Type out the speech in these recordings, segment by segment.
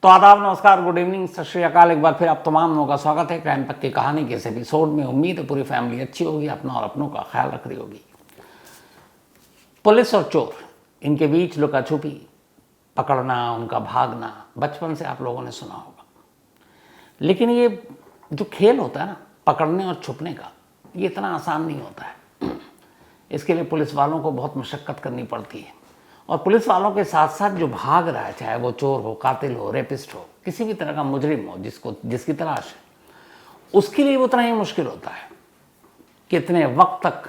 तो आदाब, नमस्कार, गुड इवनिंग, सत श्री अकाल। एक बार फिर आप तमाम लोगों का स्वागत है क्राइम पथ की कहानी के इस एपिसोड में। उम्मीद है पूरी फैमिली अच्छी होगी, अपना और अपनों का ख्याल रख रही होगी। पुलिस और चोर, इनके बीच लुका छुपी, पकड़ना, उनका भागना, बचपन से आप लोगों ने सुना होगा। लेकिन ये जो खेल होता है ना, पकड़ने और छुपने का, ये इतना आसान नहीं होता है। इसके लिए पुलिस वालों को बहुत मशक्कत करनी पड़ती है। और पुलिस वालों के साथ साथ जो भाग रहा है, चाहे वो चोर हो, कातिल हो, रेपिस्ट हो, किसी भी तरह का मुजरिम हो जिसकी तलाश है, उसके लिए उतना ही मुश्किल होता है। कितने वक्त तक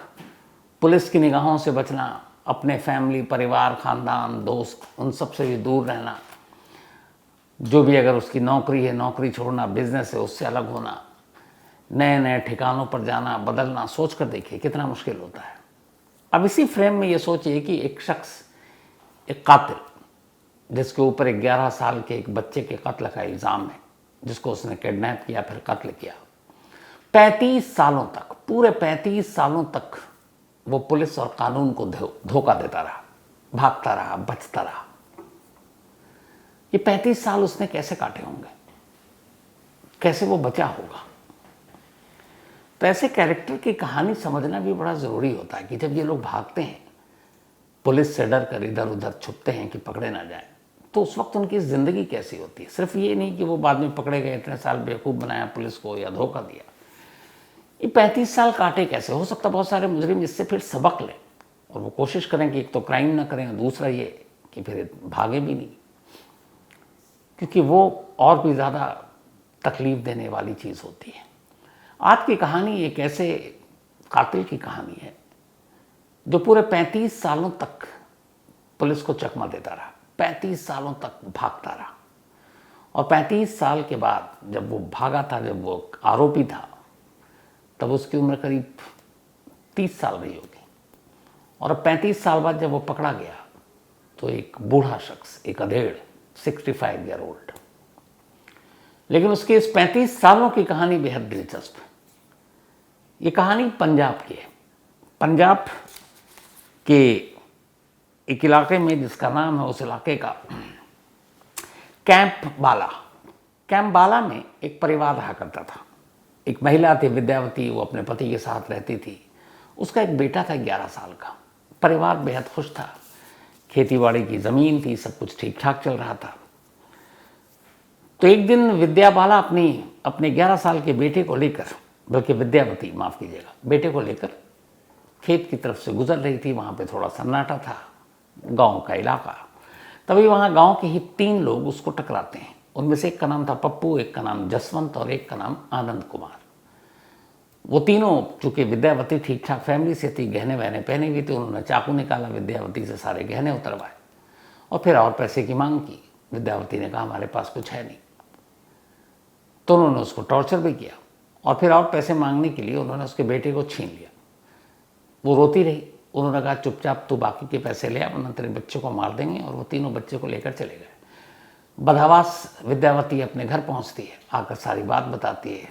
पुलिस की निगाहों से बचना, अपने फैमिली, परिवार, खानदान, दोस्त, उन सब से भी दूर रहना। जो भी अगर उसकी नौकरी है, नौकरी छोड़ना, बिजनेस है, उससे अलग होना, नए नए ठिकानों पर जाना, बदलना, सोच कर देखिए कितना मुश्किल होता है। अब इसी फ्रेम में ये सोचिए कि एक शख्स, एक कातिल, जिसके ऊपर 11 साल के एक बच्चे के कत्ल का इल्ज़ाम है, जिसको उसने किडनैप किया, फिर कत्ल किया, 35 सालों तक, पूरे 35 सालों तक वो पुलिस और कानून को धोखा देता रहा, भागता रहा, बचता रहा। ये 35 साल उसने कैसे काटे होंगे, कैसे वो बचा होगा। तो ऐसे कैरेक्टर की कहानी समझना भी बड़ा ज़रूरी होता है कि जब ये लोग भागते हैं, पुलिस से डर कर इधर उधर छुपते हैं कि पकड़े ना जाए, तो उस वक्त उनकी ज़िंदगी कैसी होती है। सिर्फ ये नहीं कि वो बाद में पकड़े गए, इतने साल बेवकूफ़ बनाया पुलिस को या धोखा दिया। ये 35 साल काटे कैसे? हो सकता है बहुत सारे मुजरिम इससे फिर सबक लें और वो कोशिश करें कि एक तो क्राइम ना करें, दूसरा ये कि फिर भागे भी नहीं, क्योंकि वो और भी ज़्यादा तकलीफ़ देने वाली चीज़ होती है। आज की कहानी एक ऐसे कातिल की कहानी है जो पूरे 35 सालों तक पुलिस को चकमा देता रहा, 35 सालों तक भागता रहा। और 35 साल के बाद जब वो भागा था, जब वो आरोपी था, तब उसकी उम्र करीब 30 साल रही होगी। और 35 साल बाद जब वो पकड़ा गया तो एक बूढ़ा शख्स, एक अधेड़, 65 ईयर ओल्ड। लेकिन उसके इस 35 सालों की कहानी बेहद दिलचस्प है। ये कहानी पंजाब की है। पंजाब के एक इलाके में, जिसका नाम है उस इलाके का कैंप बाला। कैंप बाला में एक परिवार रहा करता था। एक महिला थी, विद्यावती, वो अपने पति के साथ रहती थी। उसका एक बेटा था 11 साल का। परिवार बेहद खुश था, खेतीबाड़ी की ज़मीन थी, सब कुछ ठीक ठाक चल रहा था। तो एक दिन विद्या बाला अपने 11 साल के बेटे को लेकर, बल्कि विद्यावती, माफ़ कीजिएगा, बेटे को लेकर खेत की तरफ से गुजर रही थी। वहाँ पे थोड़ा सन्नाटा था, गांव का इलाका। तभी वहाँ गांव के ही 3 लोग उसको टकराते हैं। उनमें से एक का नाम था पप्पू, एक का नाम जसवंत और एक का नाम आनंद कुमार। वो तीनों, चूँकि विद्यावती ठीक ठाक फैमिली से थी, गहने वहने पहने हुए थे, उन्होंने चाकू निकाला, विद्यावती से सारे गहने उतरवाए और फिर और पैसे की मांग की। विद्यावती ने कहा हमारे पास कुछ है नहीं। तो उन्होंने उसको टॉर्चर भी किया और फिर और पैसे मांगने के लिए उन्होंने उसके बेटे को छीन लिया। वो रोती रही। उन्होंने कहा चुपचाप तू बाकी के पैसे ले आ, वरना तेरे बच्चे को मार देंगे। और वो तीनों बच्चे को लेकर चले गए। बदहवास विद्यावती अपने घर पहुंचती है, आकर सारी बात बताती है।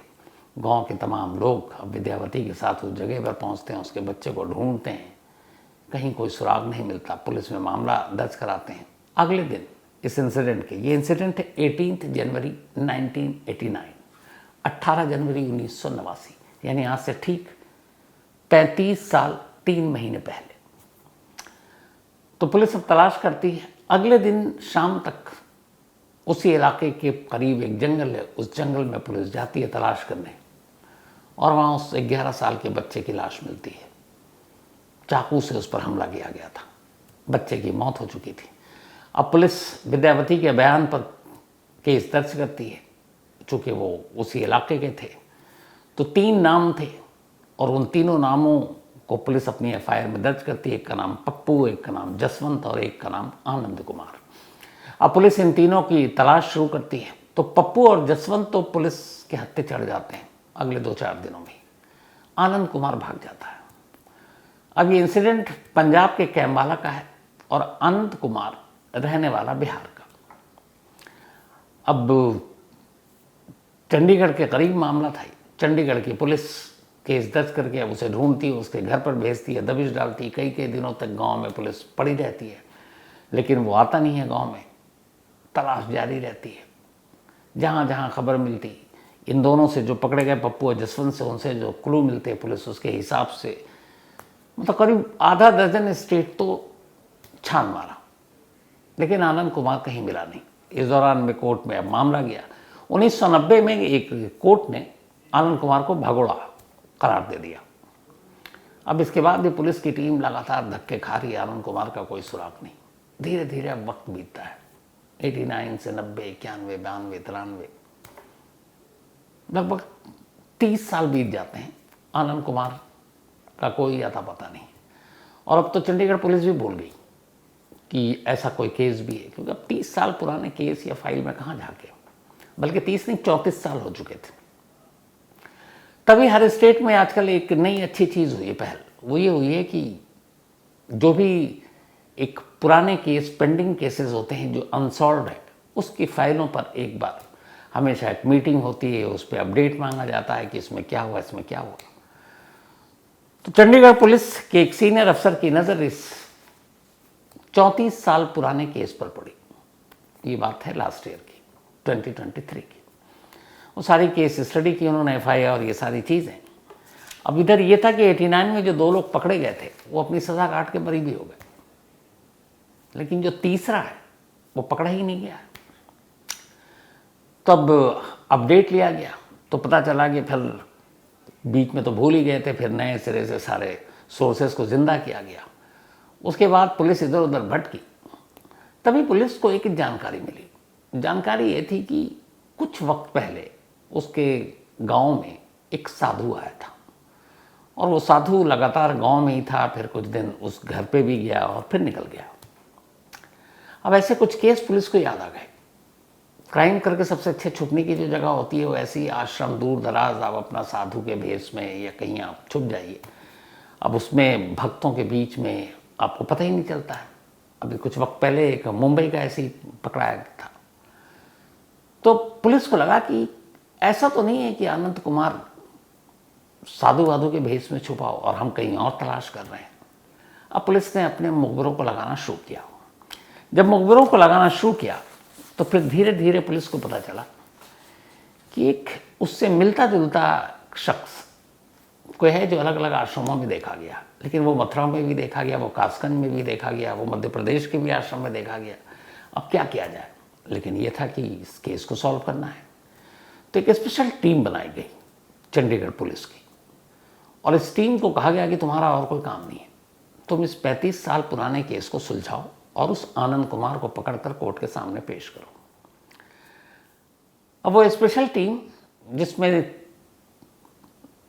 गांव के तमाम लोग अब विद्यावती के साथ उस जगह पर पहुंचते हैं, उसके बच्चे को ढूंढते हैं, कहीं कोई सुराग नहीं मिलता। पुलिस में मामला दर्ज कराते हैं। अगले दिन इस इंसिडेंट के, ये इंसिडेंट है 18 जनवरी 1989, 18 जनवरी 1989, यानी आज से ठीक 35 साल 3 महीने पहले। तो पुलिस अब तलाश करती है। अगले दिन शाम तक उसी इलाके के करीब एक जंगल है, उस जंगल में पुलिस जाती है तलाश करने और वहाँ उस 11 साल के बच्चे की लाश मिलती है। चाकू से उस पर हमला किया गया था, बच्चे की मौत हो चुकी थी। अब पुलिस विद्यावती के बयान पर केस दर्ज करती है। चूँकि वो उसी इलाके के थे तो 3 नाम थे और उन तीनों नामों को पुलिस अपनी FIR में दर्ज करती है। एक का नाम पप्पू, एक का नाम जसवंत और एक का नाम आनंद कुमार। अब पुलिस इन तीनों की तलाश शुरू करती है। तो पप्पू और जसवंत तो पुलिस के हत्थे चढ़ जाते हैं अगले 2-4 दिनों में। आनंद कुमार भाग जाता है। अब ये इंसिडेंट पंजाब के कैम्बाला का है और आनंद कुमार रहने वाला बिहार का। अब चंडीगढ़ के करीब मामला था। चंडीगढ़ की पुलिस केस दर्ज करके अब उसे ढूंढती है, उसके घर पर भेजती है, दबिश डालती है। कई दिनों तक गांव में पुलिस पड़ी रहती है, लेकिन वो आता नहीं है गांव में। तलाश जारी रहती है। जहाँ जहाँ खबर मिलती, इन दोनों से जो पकड़े गए पप्पू और जसवंत से, उनसे जो क्लू मिलते पुलिस उसके हिसाब से मतलब करीब आधा दर्जन स्टेट तो छान मारा, लेकिन आनंद कुमार कहीं मिला नहीं। इस दौरान में कोर्ट में अब मामला गया। 1990 में एक कोर्ट ने आनंद कुमार को भगोड़ा करार दे दिया। अब इसके बाद भी पुलिस की टीम लगातार धक्के खा रही है, आनंद कुमार का कोई सुराग नहीं। धीरे धीरे अब वक्त बीतता है, 89 से 90, 91, 92, 93, लगभग 30 साल बीत जाते हैं। आनंद कुमार का कोई अता पता नहीं। और अब तो चंडीगढ़ पुलिस भी भूल गई कि ऐसा कोई केस भी है, क्योंकि अब 30 साल पुराने केस या फाइल में कहाँ झाके, बल्कि 30 नहीं 34 साल हो चुके थे। तभी हर स्टेट में आजकल एक नई अच्छी चीज़ हुई है, पहल वो ये हुई है कि जो भी एक पुराने केस, पेंडिंग केसेस होते हैं जो अनसॉल्व है, उसकी फाइलों पर एक बार हमेशा एक मीटिंग होती है, उस पर अपडेट मांगा जाता है कि इसमें क्या हुआ, इसमें क्या हुआ। तो चंडीगढ़ पुलिस के एक सीनियर अफसर की नज़र इस 34 साल पुराने केस पर पड़ी। ये बात है लास्ट ईयर की, 2023 की। वो सारी केस स्टडी की उन्होंने, FIR और ये सारी चीज़ें। अब इधर ये था कि 89 में जो 2 लोग पकड़े गए थे वो अपनी सज़ा काट के बरी भी हो गए, लेकिन जो तीसरा है वो पकड़ा ही नहीं गया। तब अपडेट लिया गया तो पता चला कि फिर बीच में तो भूल ही गए थे, फिर नए सिरे से सारे सोर्सेस को जिंदा किया गया। उसके बाद पुलिस इधर उधर भटकी। तभी पुलिस को एक जानकारी मिली। जानकारी ये थी कि कुछ वक्त पहले उसके गांव में एक साधु आया था, और वो साधु लगातार गांव में ही था, फिर कुछ दिन उस घर पे भी गया और फिर निकल गया। अब ऐसे कुछ केस पुलिस को याद आ गए। क्राइम करके सबसे अच्छे छुपने की जो जगह होती है वो ऐसी आश्रम, दूर दराज, आप अपना साधु के भेष में या कहीं आप छुप जाइए। अब उसमें भक्तों के बीच में आपको पता ही नहीं चलता है। अभी कुछ वक्त पहले एक मुंबई का ऐसे ही पकड़ाया था। तो पुलिस को लगा कि ऐसा तो नहीं है कि आनंद कुमार साधु वाधु के भेष में छुपा हो और हम कहीं और तलाश कर रहे हैं। अब पुलिस ने अपने मुखबिरों को लगाना शुरू किया। जब मुखबिरों को लगाना शुरू किया तो फिर धीरे धीरे पुलिस को पता चला कि एक उससे मिलता जुलता शख्स कोई है जो अलग अलग आश्रमों में देखा गया, लेकिन वो मथुरा में भी देखा गया, वो कासगंज में भी देखा गया, वो मध्य प्रदेश के भी आश्रम में देखा गया। अब क्या किया जाए, लेकिन ये था कि इस केस को सॉल्व करना है। तो एक स्पेशल टीम बनाई गई चंडीगढ़ पुलिस की, और इस टीम को कहा गया कि तुम्हारा और कोई काम नहीं है, तुम इस 35 साल पुराने केस को सुलझाओ और उस आनंद कुमार को पकड़कर कोर्ट के सामने पेश करो। अब वो स्पेशल टीम, जिसमें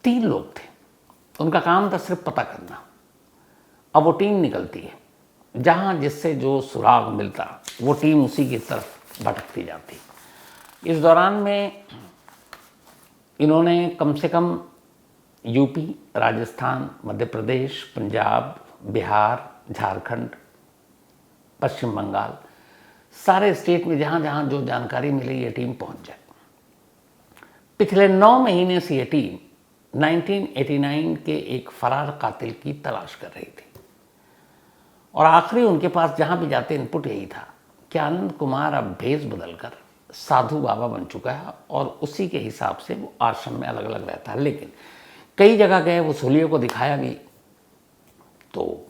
3 लोग थे, उनका काम था सिर्फ पता करना। अब वो टीम निकलती है, जहां जिससे जो सुराग मिलता वो टीम उसी की तरफ भटकती जाती। इस दौरान में इन्होंने कम से कम यूपी, राजस्थान, मध्य प्रदेश, पंजाब, बिहार, झारखंड, पश्चिम बंगाल, सारे स्टेट में जहां जहां जो जानकारी मिली ये टीम पहुंच जाए। पिछले 9 महीने से ये टीम 1989 के एक फरार कातिल की तलाश कर रही थी, और आखिरी उनके पास जहां भी जाते इनपुट यही था कि आनंद कुमार अब भेष बदलकर साधु बाबा बन चुका है और उसी के हिसाब से वो आश्रम में अलग अलग रहता है। लेकिन कई जगह गए, वो सूलियों को दिखाया भी तो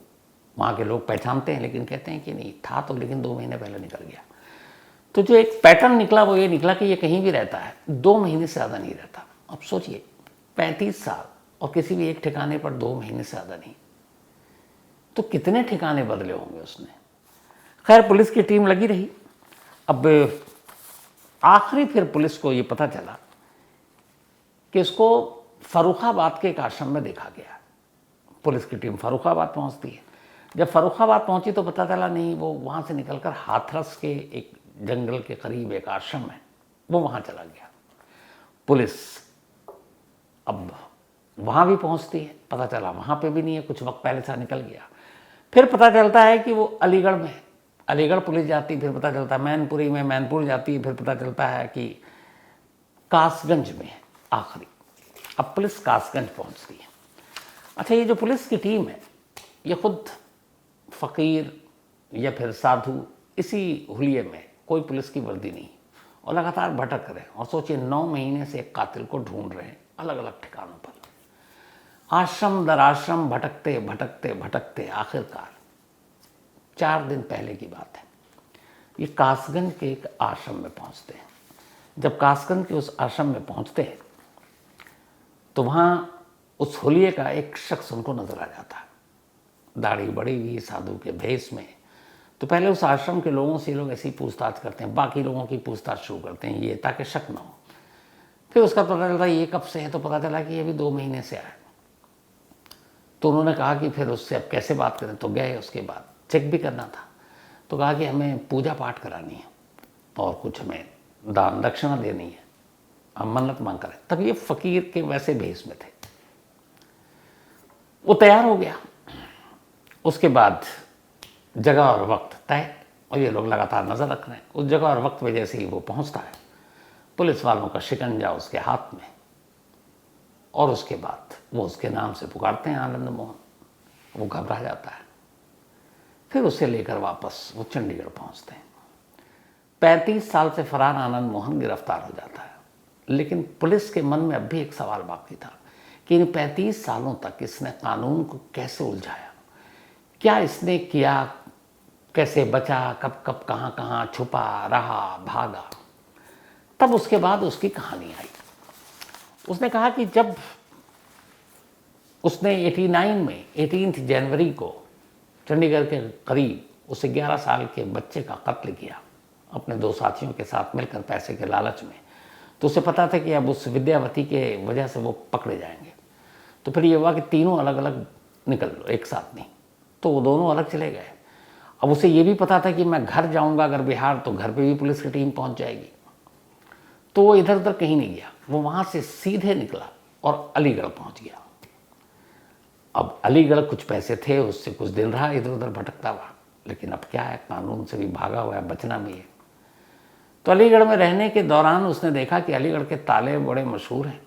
वहाँ के लोग पहचानते हैं, लेकिन कहते हैं कि नहीं था तो, लेकिन 2 महीने पहले निकल गया। तो जो एक पैटर्न निकला वो ये निकला कि ये कहीं भी रहता है, 2 महीने से ज़्यादा नहीं रहता। अब सोचिए 35 साल और किसी भी एक ठिकाने पर 2 महीने से ज़्यादा नहीं, तो कितने ठिकाने बदले होंगे उसने। खैर पुलिस की टीम लगी रही। अब आखिरी फिर पुलिस को ये पता चला कि इसको फर्रुखाबाद के एक आश्रम में देखा गया। पुलिस की टीम फर्रुखाबाद पहुंचती है। जब फर्रुखाबाद पहुंची तो पता चला नहीं, वो वहाँ से निकलकर हाथरस के एक जंगल के करीब एक आश्रम है, वो वहाँ चला गया। पुलिस अब वहाँ भी पहुँचती है, पता चला वहाँ पे भी नहीं है, कुछ वक्त पहले से निकल गया। फिर पता चलता है कि वो अलीगढ़ में, अलीगढ़ पुलिस जाती, फिर पता चलता है मैनपुरी में, मैनपुर जाती है, फिर पता चलता है कि कासगंज में आखिरी। अब पुलिस कासगंज पहुँचती है। अच्छा, ये जो पुलिस की टीम है ये खुद फ़कीर या फिर साधु, इसी हुलिये में, कोई पुलिस की वर्दी नहीं, और लगातार भटक रहे हैं। और सोचिए 9 महीने से एक कातिल को ढूंढ रहे हैं अलग अलग ठिकानों पर, आश्रम दर आश्रम भटकते भटकते भटकते आखिरकार 4 दिन पहले की बात है, ये कासगंज के एक आश्रम में पहुंचते हैं। जब कासगंज के उस आश्रम में पहुंचते हैं तो वहां उस हुलिये का एक शख्स उनको नजर आ जाता है, दाढ़ी बड़ी हुई साधु के भेष में। तो पहले उस आश्रम के लोगों से लोग ऐसी पूछताछ करते हैं, बाकी लोगों की पूछताछ शुरू करते हैं ये, ताकि शक ना हो। फिर उसका पता चलता है ये कब से है, तो पता चला कि ये भी 2 महीने से आया। तो उन्होंने कहा कि फिर उससे अब कैसे बात करें, तो गए। उसके बाद चेक भी करना था, तो कहा कि हमें पूजा पाठ करानी है और कुछ हमें दान दक्षिणा देनी है, हम मन्नत मांग करें। तब ये फकीर के वैसे भेष में थे। वो तैयार हो गया। उसके बाद जगह और वक्त तय, और ये लोग लगातार नजर रख रहे हैं। उस जगह और वक्त में जैसे ही वो पहुंचता है, पुलिस वालों का शिकंजा उसके हाथ में, और उसके बाद वो उसके नाम से पुकारते हैं आनंद मोहन। वो घबरा जाता है। फिर उसे लेकर वापस वो चंडीगढ़ पहुंचते हैं। 35 साल से फरार आनंद मोहन गिरफ्तार हो जाता है। लेकिन पुलिस के मन में अब भी एक सवाल बाकी था कि इन 35 सालों तक इसने कानून को कैसे उलझाया, क्या इसने किया, कैसे बचा, कब कब कहाँ कहाँ छुपा रहा, भागा। तब उसके बाद उसकी कहानी आई। उसने कहा कि जब उसने 89 में 18 जनवरी को चंडीगढ़ के करीब उसे 11 साल के बच्चे का कत्ल किया अपने 2 साथियों के साथ मिलकर पैसे के लालच में, तो उसे पता था कि अब उस विद्यावती के वजह से वो पकड़े जाएंगे। तो फिर ये हुआ कि तीनों अलग अलग निकल लो, एक साथ नहीं। तो वो दोनों अलग चले गए। अब उसे ये भी पता था कि मैं घर जाऊंगा अगर बिहार, तो घर पे भी पुलिस की टीम पहुंच जाएगी। तो वो इधर उधर कहीं नहीं गया, वो वहां से सीधे निकला और अलीगढ़ पहुंच गया। अब अलीगढ़ कुछ पैसे थे, उससे कुछ दिन रहा इधर उधर भटकता हुआ, लेकिन अब क्या है, कानून से भी भागा हुआ है, बचना भी है। तो अलीगढ़ में रहने के दौरान उसने देखा कि अलीगढ़ के ताले बड़े मशहूर हैं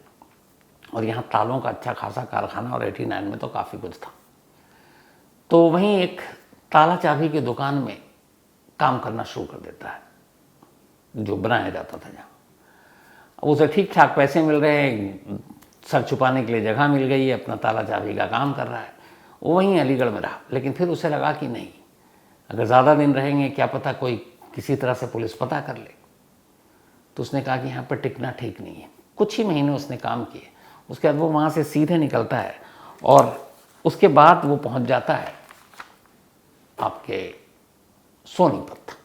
और यहाँ तालों का अच्छा खासा कारखाना, और 89 में तो काफ़ी कुछ था। तो वहीं एक ताला चाबी की दुकान में काम करना शुरू कर देता है, जो बनाया जाता था जहाँ। उसे ठीक ठाक पैसे मिल रहे हैं, सर छुपाने के लिए जगह मिल गई है, अपना ताला चाबी का काम कर रहा है। वो वहीं अलीगढ़ में रहा। लेकिन फिर उसे लगा कि नहीं, अगर ज़्यादा दिन रहेंगे क्या पता कोई किसी तरह से पुलिस पता कर ले। तो उसने कहा कि यहाँ पर टिकना ठीक नहीं है। कुछ ही महीने उसने काम किए। उसके बाद वो वहाँ से सीधे निकलता है और उसके बाद वो पहुँच जाता है आपके सोनीपत।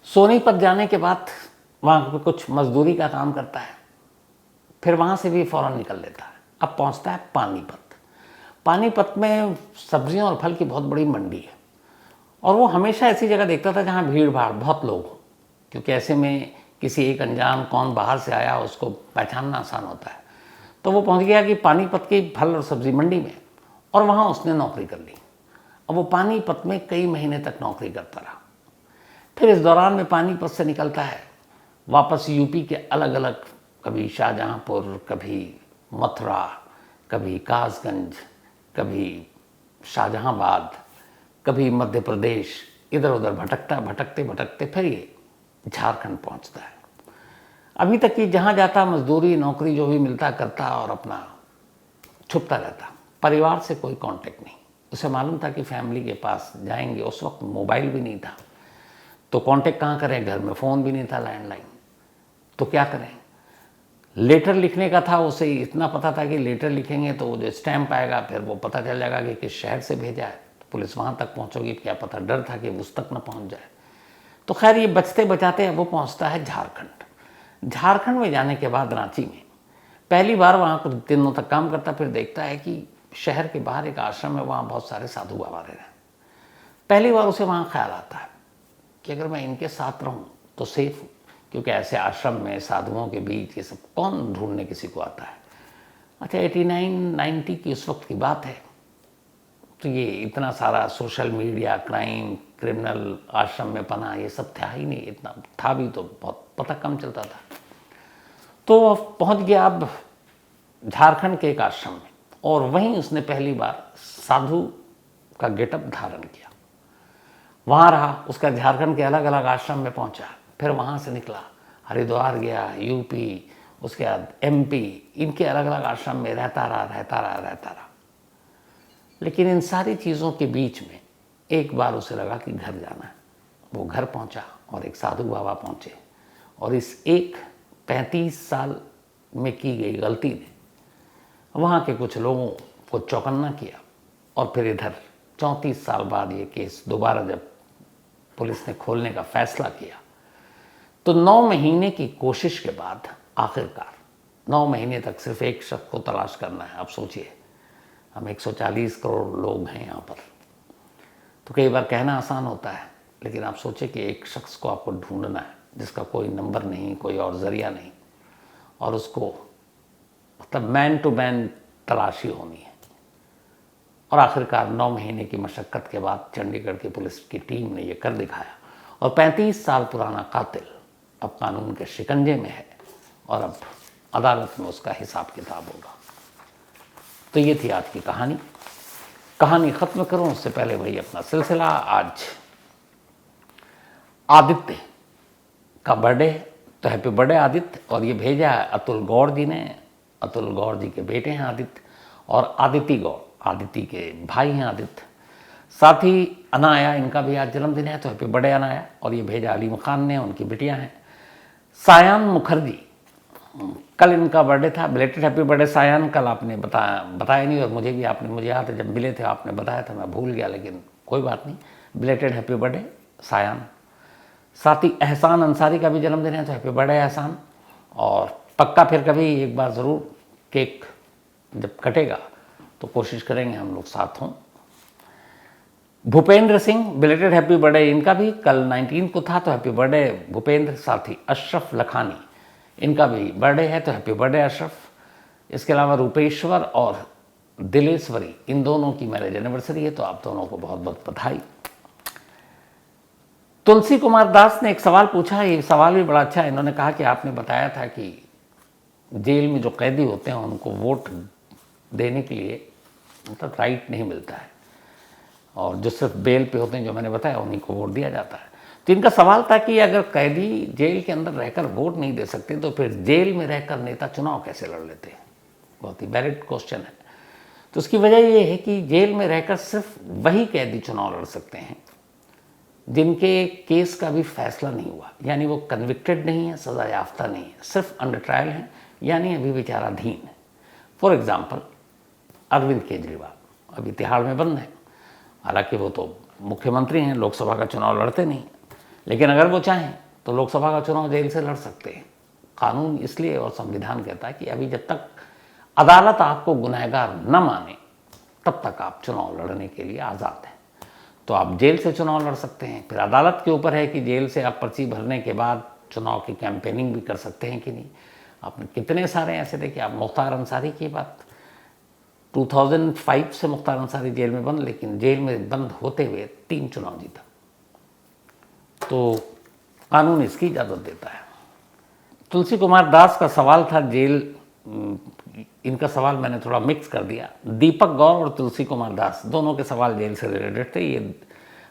सोनीपत जाने के बाद वहाँ पर कुछ मजदूरी का काम करता है, फिर वहाँ से भी फ़ौरन निकल लेता है। अब पहुँचता है पानीपत। पानीपत में सब्जियों और फल की बहुत बड़ी मंडी है, और वो हमेशा ऐसी जगह देखता था जहाँ भीड़ भाड़ बहुत लोग हों, क्योंकि ऐसे में किसी एक अनजान कौन बाहर से आया उसको पहचानना आसान होता है। तो वो पहुँच गया कि पानीपत की फल और सब्जी मंडी में, और वहाँ उसने नौकरी कर ली। अब वो पानीपत में कई महीने तक नौकरी करता रहा। फिर इस दौरान में पानीपत से निकलता है वापस यूपी के अलग अलग, कभी शाहजहाँपुर, कभी मथुरा, कभी कासगंज, कभी शाहजहाँबाद, कभी मध्य प्रदेश, इधर उधर भटकता भटकते भटकते फिर ये झारखंड पहुंचता है। अभी तक कि जहाँ जाता मजदूरी नौकरी जो भी मिलता करता और अपना छुपता रहता। परिवार से कोई कांटेक्ट नहीं। उसे मालूम था कि फैमिली के पास जाएंगे, उस वक्त मोबाइल भी नहीं था, तो कांटेक्ट कहाँ करें, घर में फ़ोन भी नहीं था, लैंडलाइन, तो क्या करें। लेटर लिखने का था, उसे इतना पता था कि लेटर लिखेंगे तो वो जो स्टैम्प आएगा फिर वो पता चल जाएगा कि किस शहर से भेजा है, तो पुलिस वहाँ तक पहुँचोगी, क्या पता, डर था कि उस तक ना पहुँच जाए। तो खैर ये बचते बचाते वो पहुँचता है झारखंड। झारखंड में जाने के बाद रांची में पहली बार वहाँ कुछ दिनों तक काम करता, फिर देखता है कि शहर के बाहर एक आश्रम है, वहाँ बहुत सारे साधु बाबा रह रहे हैं। पहली बार उसे वहाँ ख्याल आता है कि अगर मैं इनके साथ रहूँ तो सेफ हूँ, क्योंकि ऐसे आश्रम में साधुओं के बीच ये सब कौन ढूंढने किसी को आता है। अच्छा 89-90 की उस वक्त की बात है, तो ये इतना सारा सोशल मीडिया, क्राइम, क्रिमिनल, आश्रम में पना, ये सब था ही नहीं। इतना था भी तो बहुत पता कम चलता था। तो पहुंच गया अब झारखंड के एक आश्रम में, और वहीं उसने पहली बार साधु का गेटअप धारण किया। वहाँ रहा, उसका झारखंड के अलग अलग आश्रम में पहुंचा, फिर वहाँ से निकला हरिद्वार गया, यूपी, उसके बाद एमपी, इनके अलग अलग आश्रम में रहता रहा। लेकिन इन सारी चीज़ों के बीच में एक बार उसे लगा कि घर जाना है। वो घर पहुंचा और एक साधु बाबा पहुंचे, और इस एक 35 साल में की गई गलती ने वहाँ के कुछ लोगों को चौकन्ना किया। और फिर इधर 34 साल बाद ये केस दोबारा जब पुलिस ने खोलने का फैसला किया, तो 9 महीने की कोशिश के बाद आखिरकार 9 महीने तक सिर्फ एक शख्स को तलाश करना है। आप सोचिए, हम 140 करोड़ लोग हैं यहाँ पर, तो कई बार कहना आसान होता है, लेकिन आप सोचिए कि एक शख्स को आपको ढूंढना है जिसका कोई नंबर नहीं, कोई और जरिया नहीं, और उसको मतलब मैन टू मैन तलाशी होनी है। और आखिरकार 9 महीने की मशक्क़त के बाद चंडीगढ़ की पुलिस की टीम ने यह कर दिखाया, और 35 साल पुराना कातिल अब कानून के शिकंजे में है, और अब अदालत में उसका हिसाब किताब होगा। तो ये थी आज की कहानी ख़त्म करूं उससे पहले वही अपना सिलसिला। आज आदित्य का बर्थडे, तो हैप्पी बर्थडे आदित्य। और ये भेजा है अतुल गौड़ जी ने। अतुल गौड़ जी के बेटे हैं आदित्य, और आदिति गौड़ आदिति के भाई हैं आदित्य। साथ ही अनाया, इनका भी आज जन्मदिन है, तो हैप्पी बर्थडे अनाया। और ये भेजा अलीम खान ने, उनकी बिटियां हैं। सायान मुखर्जी, कल इनका बर्थडे था, बिलेटेड हैप्पी बर्थडे सायान। कल आपने बताया नहीं, और मुझे भी आपने, मुझे याद है जब मिले थे आपने बताया था, मैं भूल गया, लेकिन कोई बात नहीं, बिलेटेड हैप्पी बर्थडे सायान। साथ ही एहसान अंसारी का भी जन्मदिन है, तो हैप्पी बर्थडे एहसान। और पक्का फिर कभी एक बार ज़रूर केक जब कटेगा तो कोशिश करेंगे हम लोग साथ हों। Bhupendra Singh, belated happy birthday इनका भी, कल 19 को था, तो हैप्पी बर्थडे भूपेंद्र। साथ ही अशरफ लखानी, इनका भी बर्थडे है, तो हैप्पी बर्थडे अशरफ। इसके अलावा रूपेश्वर और दिलेश्वरी, इन दोनों की मैरिज एनिवर्सरी है, तो आप दोनों को बहुत बहुत बधाई। तुलसी कुमार दास ने एक सवाल पूछा, ये सवाल भी बड़ा अच्छा है। इन्होंने कहा कि आपने बताया था कि जेल में जो कैदी होते हैं उनको वोट देने के लिए मतलब राइट नहीं मिलता है, और जो सिर्फ बेल पे होते हैं, जो मैंने बताया, उन्हीं को वोट दिया जाता है। तो इनका सवाल था कि अगर कैदी जेल के अंदर रहकर वोट नहीं दे सकते, तो फिर जेल में रहकर नेता चुनाव कैसे लड़ लेते हैं? बहुत ही वैलिड क्वेश्चन है। तो उसकी वजह यह है कि जेल में रहकर सिर्फ वही कैदी चुनाव लड़ सकते हैं जिनके केस का भी फैसला नहीं हुआ, यानी वो कन्विक्टेड नहीं है, सजा याफ्ता नहीं है, सिर्फ अंडर ट्रायल है, यानी अभी विचाराधीन है। फॉर एग्जाम्पल अरविंद केजरीवाल अभी तिहाड़ में बंद है, हालांकि वो तो मुख्यमंत्री हैं, लोकसभा का चुनाव लड़ते नहीं, लेकिन अगर वो चाहें तो लोकसभा का चुनाव जेल से लड़ सकते हैं। कानून इसलिए और संविधान कहता है कि अभी जब तक अदालत आपको गुनहगार न माने तब तक आप चुनाव लड़ने के लिए आज़ाद हैं। तो आप जेल से चुनाव लड़ सकते हैं। फिर अदालत के ऊपर है कि जेल से आप पर्ची भरने के बाद चुनाव की कैंपेनिंग भी कर सकते हैं कि नहीं। आपने कितने सारे ऐसे देखे। आप मुख्तार अंसारी की बात, 2005 से मुख्तार अंसारी जेल में बंद, लेकिन जेल में बंद होते हुए 3 चुनाव जीता। तो कानून इसकी इजाज़त देता है। तुलसी कुमार दास का सवाल था जेल, इनका सवाल मैंने थोड़ा मिक्स कर दिया। दीपक गौर और तुलसी कुमार दास दोनों के सवाल जेल से रिलेटेड थे। ये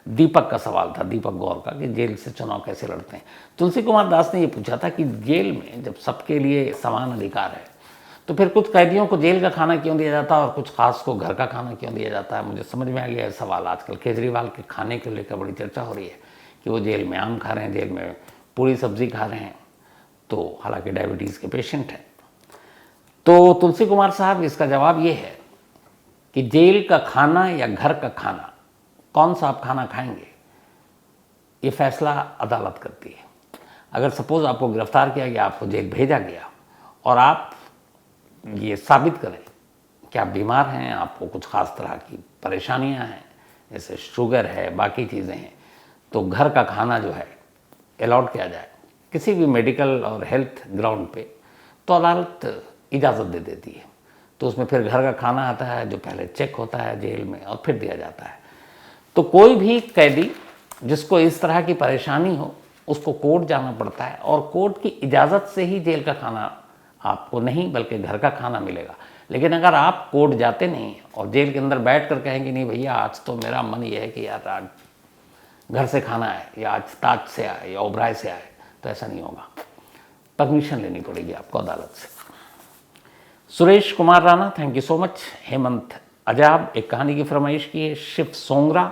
दीपक का सवाल था, दीपक गौर का, कि जेल से चुनाव कैसे लड़ते हैं। तुलसी कुमार दास ने ये पूछा था कि जेल में जब सबके लिए समान अधिकार है तो फिर कुछ कैदियों को जेल का खाना क्यों दिया जाता है और कुछ खास को घर का खाना क्यों दिया जाता है। मुझे समझ में आ गया है सवाल। आजकल केजरीवाल के खाने को लेकर बड़ी चर्चा हो रही है कि वो जेल में आम खा रहे हैं, जेल में पूरी सब्जी खा रहे हैं, तो हालांकि डायबिटीज़ के पेशेंट हैं। तो तुलसी कुमार साहब, इसका जवाब ये है कि जेल का खाना या घर का खाना, कौन सा आप खाना खाएंगे, ये फैसला अदालत करती है। अगर सपोज आपको गिरफ्तार किया गया, आपको जेल भेजा गया और आप ये साबित करें कि आप बीमार हैं, आपको कुछ खास तरह की परेशानियां हैं, जैसे शुगर है, बाकी चीज़ें हैं, तो घर का खाना जो है अलाउड किया जाए किसी भी मेडिकल और हेल्थ ग्राउंड पे, तो अदालत इजाज़त दे देती है। तो उसमें फिर घर का खाना आता है जो पहले चेक होता है जेल में और फिर दिया जाता है। तो कोई भी कैदी जिसको इस तरह की परेशानी हो उसको कोर्ट जाना पड़ता है, और कोर्ट की इजाज़त से ही जेल का खाना आपको नहीं बल्कि घर का खाना मिलेगा। लेकिन अगर आप कोर्ट जाते नहीं और जेल के अंदर बैठ कर कहेंगे नहीं भैया आज तो मेरा मन ये है कि यार आज घर से खाना है, या आज ताज से आए या ओबराय से आए, तो ऐसा नहीं होगा। परमिशन लेनी पड़ेगी आपको अदालत से। Suresh Kumar Rana, thank you so much. Hemant अजाब एक कहानी की फरमाइश की है। शिव सोंगरा,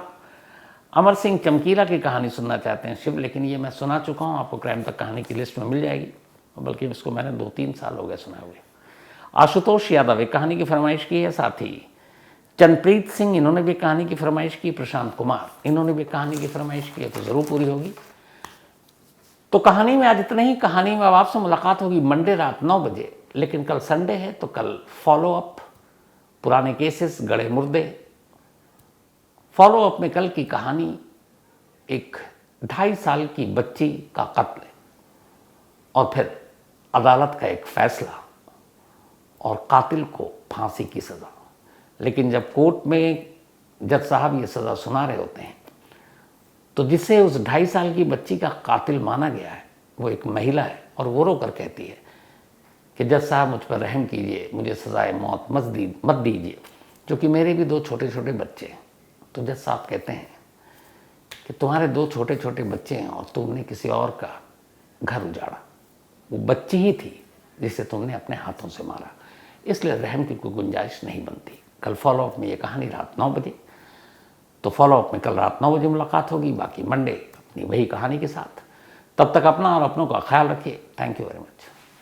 अमर सिंह चमकीला की कहानी सुनना चाहते हैं शिव, लेकिन ये मैं सुना चुका हूँ, आपको क्राइम तक कहानी की लिस्ट में मिल जाएगी, बल्कि इसको मैंने 2-3 साल हो गए सुना हुए। आशुतोष यादव एक कहानी की फरमाइश की है। साथ ही चंद्रप्रीत सिंह, इन्होंने भी कहानी की फरमाइश की। प्रशांत कुमार, इन्होंने भी कहानी की फरमाइश की है, तो ज़रूर पूरी होगी। तो कहानी में आज इतना ही। कहानी में अब आपसे मुलाकात होगी मंडे रात 9 बजे, लेकिन कल संडे है तो कल फॉलो अप, पुराने केसेस, गड़े मुर्दे। फॉलो अप में कल की कहानी एक 2.5 साल की बच्ची का कत्ल और फिर अदालत का एक फैसला और कातिल को फांसी की सज़ा। लेकिन जब कोर्ट में जज साहब ये सज़ा सुना रहे होते हैं तो जिसे उस 2.5 साल की बच्ची का कातिल माना गया है वो एक महिला है, और वो रोकर कहती है कि जज साहब मुझ पर रहम कीजिए, मुझे सज़ाए मौत मत दीजिए, क्योंकि मेरे भी 2 छोटे छोटे बच्चे हैं। तो जज साहब कहते हैं कि तुम्हारे 2 छोटे छोटे बच्चे हैं और तुमने किसी और का घर उजाड़ा, वो बच्ची ही थी जिसे तुमने अपने हाथों से मारा, इसलिए रहम की कोई गुंजाइश नहीं बनती। कल फॉलोअप में ये कहानी रात 9 बजे, तो फॉलोअप में कल रात 9 बजे मुलाकात होगी, बाकी मंडे अपनी वही कहानी के साथ। तब तक अपना और अपनों का ख्याल रखिए। Thank you very much.